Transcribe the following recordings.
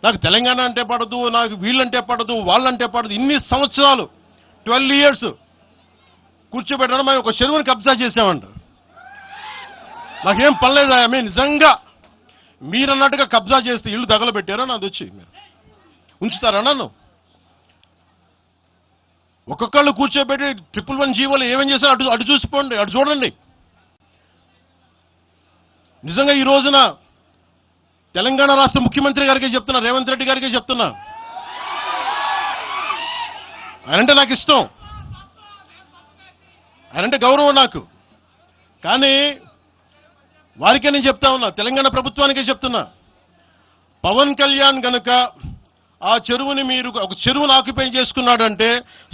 నాకు తెలంగాణ అంటే పడదు, నాకు వీళ్ళంటే పడదు, వాళ్ళంటే పడదు. ఇన్ని సంవత్సరాలు 12 years కూర్చోబెట్టడం మేము ఒక చెరువుని కబ్జా చేసామంట. నాకేం పనిలేదా? మేము నిజంగా మీరన్నట్టుగా కబ్జా చేస్తే ఇల్లు తగలబెట్టారా? నాది వచ్చి మీరు ఉంచుతారా నన్ను? ఒక్కొక్కళ్ళు కూర్చోబెట్టి 111 జీవోలు ఏమేం చేశారు అటు చూసిపోండి, అటు చూడండి. నిజంగా ఈ రోజున తెలంగాణ రాష్ట్ర ముఖ్యమంత్రి గారికి చెప్తున్నా, రేవంత్ రెడ్డి గారికి చెప్తున్నా, ఆయనంటే నాకు ఇష్టం, ఆయనంటే గౌరవం నాకు. కానీ వారికే నేను చెప్తా ఉన్నా, తెలంగాణ ప్రభుత్వానికే చెప్తున్నా, పవన్ కళ్యాణ్ గనుక ఆ చెరువుని మీరు ఒక చెరువును ఆక్యుపై చేసుకున్నాడంటే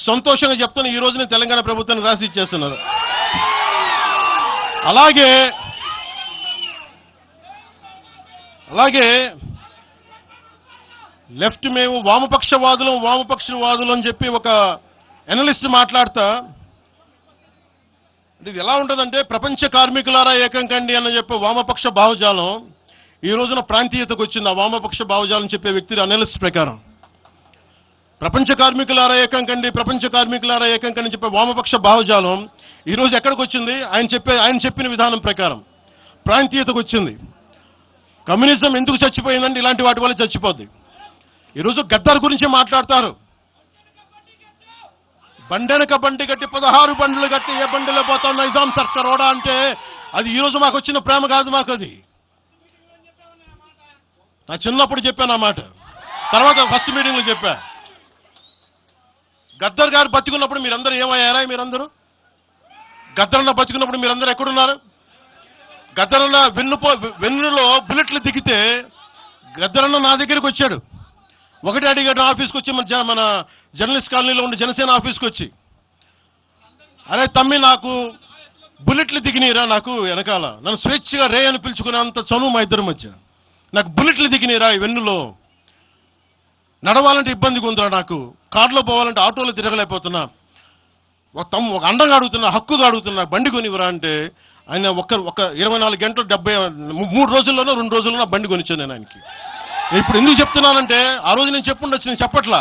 సంతోషంగా చెప్తున్నా, ఈ రోజున తెలంగాణ ప్రభుత్వాన్ని రాసి ఇచ్చేస్తున్నారు. అలాగే లెఫ్ట్ మేము వామపక్షవాదులు అని చెప్పి ఒక ఎనలిస్ట్ మాట్లాడతా, ఇది ఎలా ఉంటుందంటే ప్రపంచ కార్మికులారా ఏకం కండి అని చెప్పే వామపక్ష భావజాలం ఈ రోజున ప్రాంతీయతకు వచ్చింది. ఆ వామపక్ష భావజాలం చెప్పే వ్యక్తి అనలిస్ట్ ప్రకారం ప్రపంచ కార్మికులారా ఏకం కండి అని చెప్పే వామపక్ష భావజాలం ఈ రోజు ఎక్కడికి వచ్చింది? ఆయన చెప్పిన విధానం ప్రకారం ప్రాంతీయతకు వచ్చింది. కమ్యూనిజం ఎందుకు చచ్చిపోయిందంటే ఇలాంటి వాటి వల్ల చచ్చిపోద్ది. ఈరోజు గద్దర్ గురించి మాట్లాడతారు. బండెనక బండి గట్టి 16 బండ్లు గట్టి ఏ బండిలో పోతాం నైజాం సర్కార్ ఓడా అంటే అది ఈ రోజు మాకు వచ్చిన ప్రేమ కాదు. మాకు అది నా చిన్నప్పుడు చెప్పాను ఆ మాట, తర్వాత ఫస్ట్ మీటింగ్ లో చెప్పా. గద్దర్ గారు బతికున్నప్పుడు మీరందరూ ఏమయ్యారా? మీరందరూ గద్దరన్న బతికున్నప్పుడు మీరందరూ ఎక్కడున్నారు? గద్దరన్న వెన్నులో బుల్లెట్లు దిగితే గద్దరన్న నా దగ్గరికి వచ్చాడు. ఒకటి అడిగాడు ఆఫీస్కి వచ్చి, మన జర్నలిస్ట్ కాలనీలో ఉండే జనసేన ఆఫీస్కి వచ్చి, అరే తమ్మి నాకు బుల్లెట్లు దిగినీరా, నాకు వెనకాల నన్ను స్వేచ్ఛగా రే అని పిలుచుకునే అంత చనువు మా ఇద్దరి మధ్య, నాకు బుల్లెట్లు దిగినీరా ఈ వెన్నులో, నడవాలంటే ఇబ్బందిగా ఉందిరా, నాకు కారులో పోవాలంటే ఆటోలో తిరగలేకపోతున్నా, ఒక అండంగా అడుగుతున్నా, హక్కుగా అడుగుతున్నా, బండి కొనివరా అంటే ఆయన ఒక 24 గంటలు 3 రోజుల్లోనో 2 రోజుల్లోనో బండి కొనిచ్చాను నేను ఆయనకి. ఇప్పుడు ఎందుకు చెప్తున్నానంటే ఆ రోజు నేను చెప్పుండొచ్చు, నేను చెప్పట్లా.